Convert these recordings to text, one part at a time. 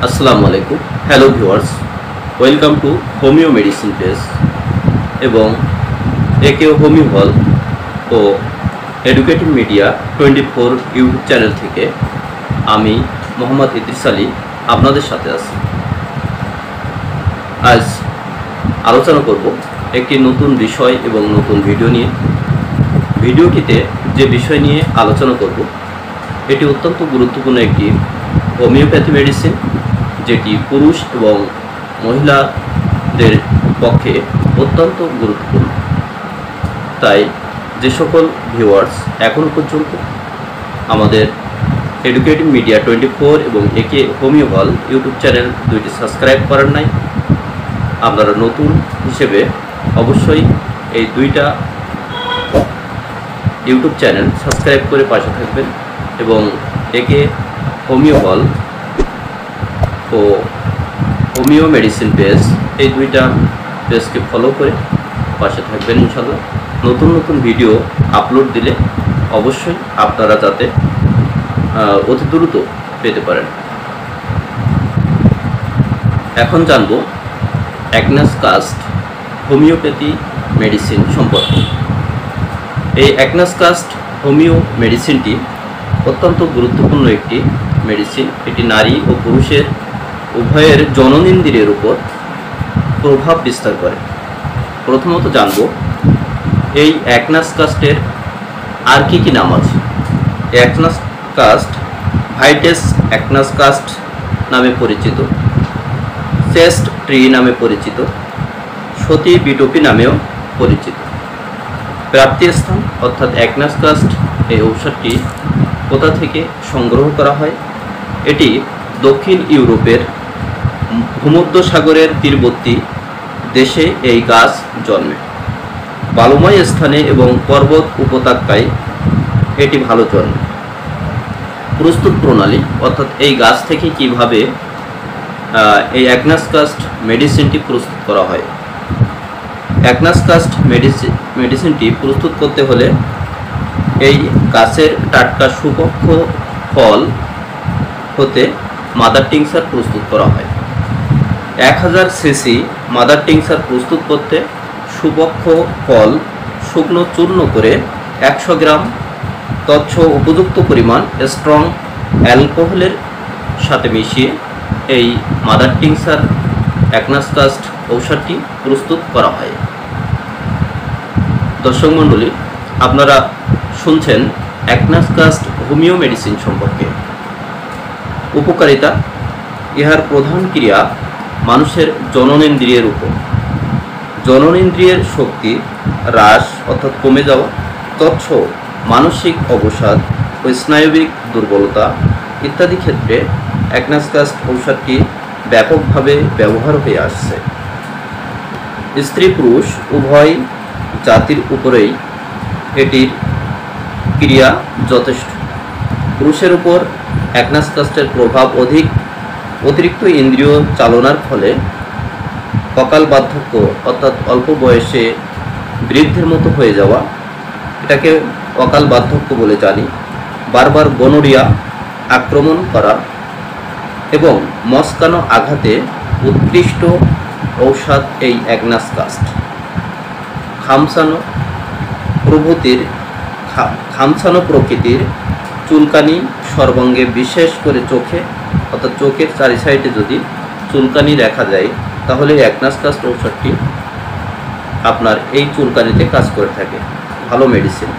আসসালামু আলাইকুম। Hello viewers, welcome to homeo medicine page এবং একে হোমিও হল ও এডুকেটিভ মিডিয়া 24 ইউটিউব চ্যানেল থেকে আমি মোহাম্মদ ইদ্রিস আলী আপনাদের সাথে আছি। আজ আলোচনা করব একটি নতুন বিষয় এবং নতুন ভিডিও নিয়ে। ভিডিওটিতে যে বিষয় নিয়ে আলোচনা করব এটি অত্যন্ত গুরুত্বপূর্ণ একটি হোমিওপ্যাথি মেডিসিন, যেটি পুরুষ এবং মহিলাদের পক্ষে অত্যন্ত গুরুত্বপূর্ণ। তাই যে সকল ভিউয়ার্স এখনও পর্যন্ত আমাদের এডুকেটিভ মিডিয়া 24 এবং একে হোমিও হল ইউটিউব চ্যানেল দুইটি সাবস্ক্রাইব করেন নাই, আপনারা নতুন হিসেবে অবশ্যই এই দুইটা ইউটিউব চ্যানেল সাবস্ক্রাইব করে পাশে থাকবেন এবং একে হোমিও হল ও হোমিও মেডিসিন পেজ এই দুইটা পেজকে ফলো করে পাশে থাকবেন। ইনশাল্লাহ নতুন নতুন ভিডিও আপলোড দিলে অবশ্যই আপনারা যাতে অতি দ্রুত পেতে পারেন। এখন জানব অ্যাগনাস কাস্ট হোমিওপ্যাথি মেডিসিন সম্পর্কে। এই অ্যাগনাস কাস্ট হোমিও মেডিসিনটি অত্যন্ত গুরুত্বপূর্ণ একটি মেডিসিন। এটি নারী ও পুরুষের উভয়ের জননেন্দ্রিয়ের উপর প্রভাব বিস্তার করে। প্রথমত জানব এই অ্যাগনাস কাস্টের আর কি কি নাম আছে। অ্যাগনাস কাস্ট ভাইটেস অ্যাগনাস কাস্ট নামে পরিচিত, চেস্ট ট্রি নামে পরিচিত, সতী বিটোপি নামেও পরিচিত। প্রাপ্তির স্থান অর্থাৎ অ্যাগনাস কাস্ট এই ঔষধটি কোথা থেকে সংগ্রহ করা হয়? এটি দক্ষিণ ইউরোপের ভূমধ্যসাগরের তীরবর্তী দেশে এই গাছ জন্মে। বালুময় স্থানে এবং পর্বত উপত্যকায় এটি ভালো জন্মে। প্রস্তুত প্রণালী অর্থাৎ এই গাছ থেকে কিভাবে এই অ্যাগনাস কাস্ট মেডিসিনটি প্রস্তুত করা হয়। অ্যাগনাস কাস্ট মেডিসিনটি প্রস্তুত করতে হলে এই গাছের টাটকা সুপক্ষ ফল হতে মাদার টিংচার প্রস্তুত করা হয়। 1000 সিসি মাদার টিংচার প্রস্তুত করতে সুপক্ষ ফল শুকনো চূর্ণ করে 100 গ্রাম তৎস উপযুক্ত পরিমাণ স্ট্রং অ্যালকোহলের সাথে মিশিয়ে এই মাদার টিংচার অ্যাগনাস কাস্ট ঔষধটি প্রস্তুত করা হয়। দর্শক মণ্ডলী, আপনারা শুনছেন অ্যাগনাস কাস্ট হোমিও মেডিসিন সম্পর্কে। উপকারিতা: ইহার প্রধান ক্রিয়া মানুষের জননেন্দ্রিয়ের উপর। জননেন্দ্রিয়ের শক্তি হ্রাস অর্থাৎ কমে যাওয়া, তৎস মানসিক অবসাদ ও স্নায়বিক দুর্বলতা ইত্যাদি ক্ষেত্রে অ্যাগনাস কাস্ট ঔষধটি ব্যাপকভাবে ব্যবহার হয়ে আসছে। স্ত্রী পুরুষ উভয় জাতির উপরেই এটির ক্রিয়া যথেষ্ট। পুরুষের উপর অ্যাগনাস কাস্টের প্রভাব অতিরিক্ত ইন্দ্রিয় চালনার ফলে অকাল বার্ধক্য অর্থাৎ অল্প বয়সে বৃদ্ধের মতো হয়ে যাওয়া, এটাকে অকাল বার্ধক্য বলে জানি। বারবার গনোরিয়া আক্রমণ করা এবং মস্কানো আঘাতে উৎকৃষ্ট ঔষধ এই অ্যাগনাস কাস্ট। খামসানো প্রকৃতির চুলকানি সর্বাঙ্গে, বিশেষ করে চোখে অর্থাৎ চোখের চারি সাইডে যদি চুলকানি দেখা যায় তাহলে অ্যাগনাস কাস্ট ঔষধটি আপনার এই চুলকানিতে কাজ করে থাকে। ভালো মেডিসিন।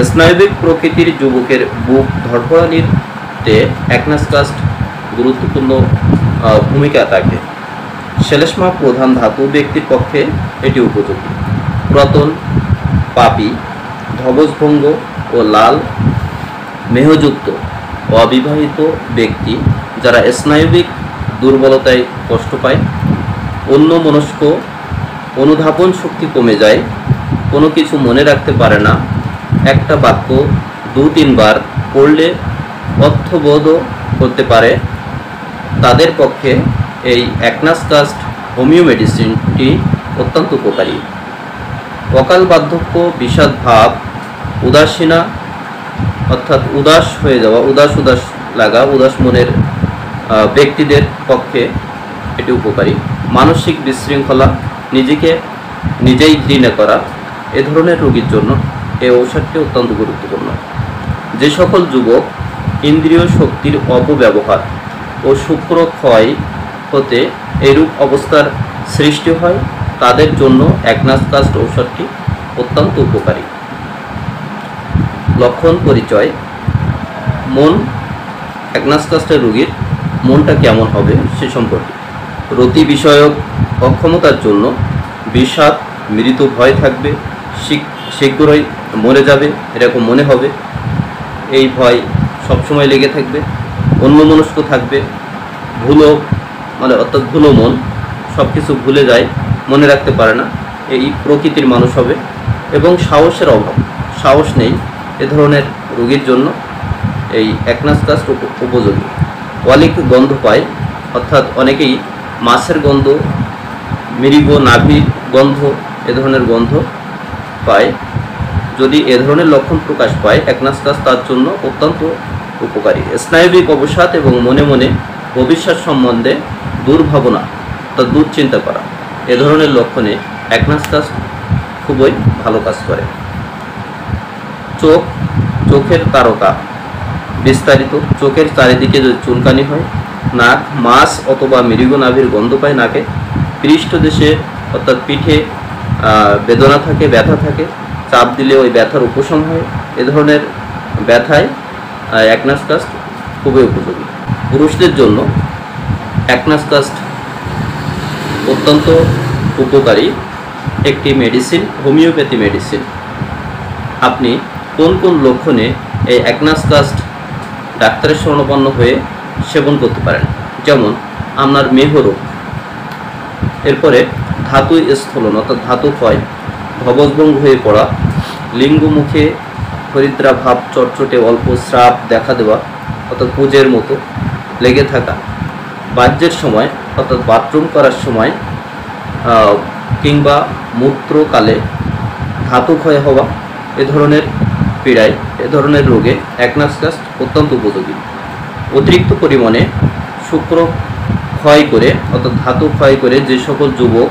স্নায়বিক প্রকৃতির যুবকের বুক ধড়ফড়ানিতে অ্যাগনাস কাস্ট গুরুত্বপূর্ণ ভূমিকা রাখে। শ্লেষ্মা প্রধান ধাতু ব্যক্তির পক্ষে এটি উপযোগী। পুরাতন পাপী, ধবজভঙ্গ ও লাল মেহযুক্ত অবিবাহিত ব্যক্তি যারা স্নায়বিক দুর্বলতায় কষ্ট পায়, অন্যমনস্ক, অনুধাবন শক্তি কমে যায়, কোনো কিছু মনে রাখতে পারে না, একটা বাক্য 2-3 বার পড়লে অর্থবোধও করতে পারে, তাদের পক্ষে এই অ্যাগনাস কাস্ট হোমিও মেডিসিনটি অত্যন্ত উপকারী। অকাল বার্ধক্য, বিষাদ ভাব, উদাসীনা অর্থাৎ উদাস হয়ে যাওয়া, উদাস লাগা, উদাস মনের ব্যক্তিদের পক্ষে এটি উপকারী। মানসিক বিশৃঙ্খলা, নিজেকে নিজেই ঘৃণা করা, এ ধরনের রোগীর জন্য এই ঔষধটি অত্যন্ত গুরুত্বপূর্ণ। যে সকল যুবক ইন্দ্রিয় শক্তির অপব্যবহার ও শুক্র ক্ষয় হতে এইরূপ অবস্থার সৃষ্টি হয়, তাদের জন্য অ্যাগনাসকাস্ট ঔষধটি অত্যন্ত উপকারী। লক্ষণ পরিচয়। মন, অ্যাগনাসকাস্টের রোগীর মনটা কেমন হবে সে সম্পর্কে। রতি বিষয়ক অক্ষমতার জন্য বিষাদ, মৃত ভয় থাকবে, শীঘ্রই মরে যাবে এরকম মনে হবে, এই ভয় সবসময় লেগে থাকবে, অন্যমনস্ক থাকবে, অর্থাৎ ভুলো মন, সব কিছু ভুলে যায়, মনে রাখতে পারে না, এই প্রকৃতির মানুষ হবে। এবং সাহসের অভাব, সাহস নেই, এ ধরনের রোগীর জন্য এই অ্যাগনাসকাস্ট উপযোগী। অলিক গন্ধ পায়, অর্থাৎ অনেকেই মাছের গন্ধ, মৃগ নাভির গন্ধ, এ ধরনের গন্ধ পায়। যদি এ ধরনের লক্ষণ প্রকাশ পায়, অ্যাগনাসকাস্ট তার জন্য অত্যন্ত উপকারী। স্নায়বিক অবসাদ এবং মনে মনে ভবিষ্যৎ সম্বন্ধে দুর্ভাবনা অর্থাৎ দুশ্চিন্তা করা, এ ধরনের লক্ষণে অ্যাগনাসকাস্ট খুবই ভালো কাজ করে। চোখের তারকা বিস্তারিত, চোখের চারিদিকে যদি চুলকানি হয়, নাক, মাছ অথবা মৃগ নাভির গন্ধ পায়, নাকে পৃষ্ঠদেশে অর্থাৎ পিঠে বেদনা থাকে, ব্যথা থাকে, চাপ দিলে ওই ব্যথার উপশম হয়, এ ধরনের ব্যথায় অ্যাগনাসকাস্ট খুবই উপযোগী। পুরুষদের জন্য অ্যাগনাসকাস্ট অত্যন্ত উপকারী একটি মেডিসিন, হোমিওপ্যাথি মেডিসিন। আপনি কোন কোন লক্ষণে এই অ্যাগনাসকাস্ট ডাক্তারের শরণাপন্ন হয়ে সেবন করতে পারেন? যেমন আপনার মেহরোগ, এরপরে ধাতু স্থলন অর্থাৎ ধাতু ক্ষয়, ভবজভঙ্গ হয়ে পড়া, লিঙ্গ মুখে হরিদ্রা ভাব, চটচটে অল্প স্রাব দেখা দেওয়া অর্থাৎ পুজের মতো লেগে থাকা, বাহ্যের সময় অর্থাৎ বাথরুম করার সময় কিংবা মূত্রকালে ধাতু ক্ষয় হওয়া, এ ধরনের পীড়ায়, এ ধরনের রোগে অ্যাগনাসকাস্ট অত্যন্ত উপযোগী। অতিরিক্ত পরিমাণে শুক্র ক্ষয় করে অর্থাৎ ধাতু ক্ষয় করে যে সকল যুবক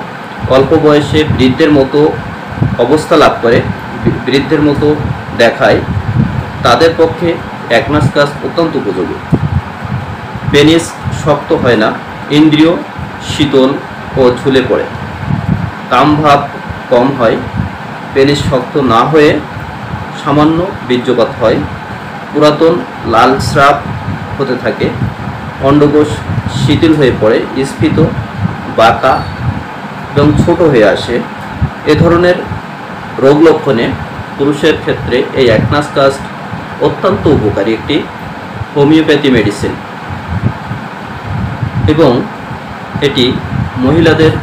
অল্প বয়সে বৃদ্ধের মতো অবস্থা লাভ করে, বৃদ্ধের মতো দেখায়, তাদের পক্ষে অ্যাগনাসকাস্ট অত্যন্ত উপযোগী। পেনিস শক্ত হয় না, ইন্দ্রিয় শীতল ও ঝুলে পড়ে, কামভাব কম হয়, পেনিস শক্ত না হয়ে সামান্য বীর্যপাত হয়, পুরাতন লাল স্রাব হতে থাকে, অন্ডকোষ শিথিল হয়ে পড়ে, স্ফীত, বাঁকা এবং ছোট হয়ে আসে, এ ধরনের রোগ লক্ষণে পুরুষের ক্ষেত্রে এই অ্যাগনাসকাস্ট অত্যন্ত উপকারী একটি হোমিওপ্যাথি মেডিসিন। এবং এটি মহিলাদের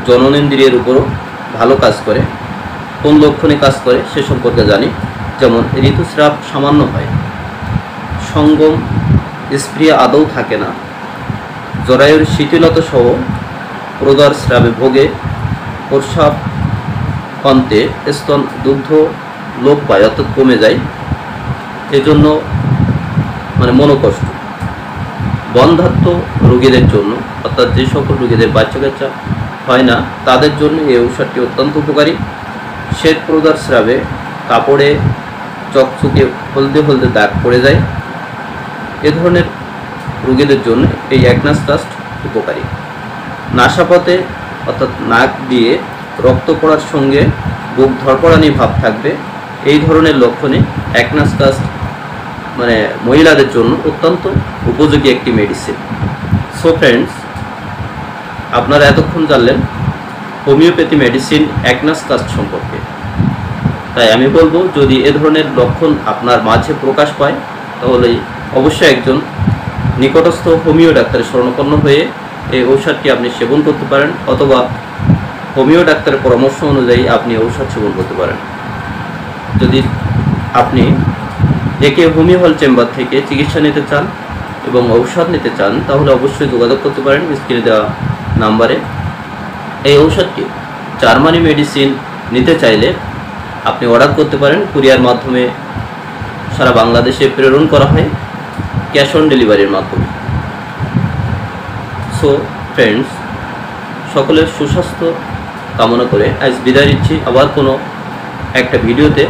জননেন্দ্রিয়ের উপরও ভালো কাজ করে। কোন লক্ষণে কাজ করে সে সম্পর্কে জানি। যেমন ঋতুস্রাব সামান্য হয়, সঙ্গম স্প্রিয়া আদৌ থাকে না, জরায়ুর শিথিলতা সহ প্রদার স্রাবে ভোগে, প্রস্রাব অন্তে স্তন দুগ্ধ লোপ পায় অর্থাৎ কমে যায়, এজন্য মনোকষ্ট। বন্ধাত্ম রোগীদের জন্য অর্থাৎ যে সকল রোগীদের বাচ্চা কাচ্চা হয় না, তাদের জন্য এই ঔষধটি অত্যন্ত উপকারী। শ্বেত প্রদার স্রাবে কাপড়ে চকচকে হলদে হলদে দাগ পড়ে যায়, এ ধরনের রোগীদের জন্য এই অ্যাগনাসকাস্ট উপকারী। নাসাপথে অর্থাৎ নাক দিয়ে রক্ত পড়ার সঙ্গে বুক ধড়পড়ানি ভাব থাকবে, এই ধরনের লক্ষণে অ্যাগনাসকাস্ট মহিলাদের জন্য অত্যন্ত উপযোগী একটি মেডিসিন। সো ফ্রেন্ডস, আপনারা এতক্ষণ জানলেন হোমিওপ্যাথি মেডিসিন অ্যাগনাসকাস্ট সম্পর্কে। তাই আমি বলবো, যদি এ ধরনের লক্ষণ আপনার মাঝে প্রকাশ পায়, তাহলে অবশ্যই একজন নিকটস্থ হোমিও ডাক্তারের শরণাপন্ন হয়ে এই ঔষধটি আপনি সেবন করতে পারেন, অথবা হোমিও ডাক্তারের পরামর্শ অনুযায়ী আপনি ঔষধ সেবন করতে পারেন। যদি আপনি একে হোমিও হল চেম্বার থেকে চিকিৎসা নিতে চান এবং ঔষধ নিতে চান, তাহলে অবশ্যই যোগাযোগ করতে পারেন স্ক্রিনে দেওয়া নাম্বারে। এই ঔষধটি জার্মানি মেডিসিন নিতে চাইলে আপনি অর্ডার করতে পারেন, কুরিয়ার মাধ্যমে সারা বাংলাদেশে প্রেরণ করা হয়, ক্যাশ অন ডেলিভারির মাধ্যমে। সো ফ্রেন্ডস, সকলের সুস্বাস্থ্য কামনা করে আজ বিদায় নিচ্ছি। আবার কোনো একটা ভিডিওতে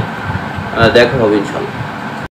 দেখা হবে ইনশাআল্লাহ।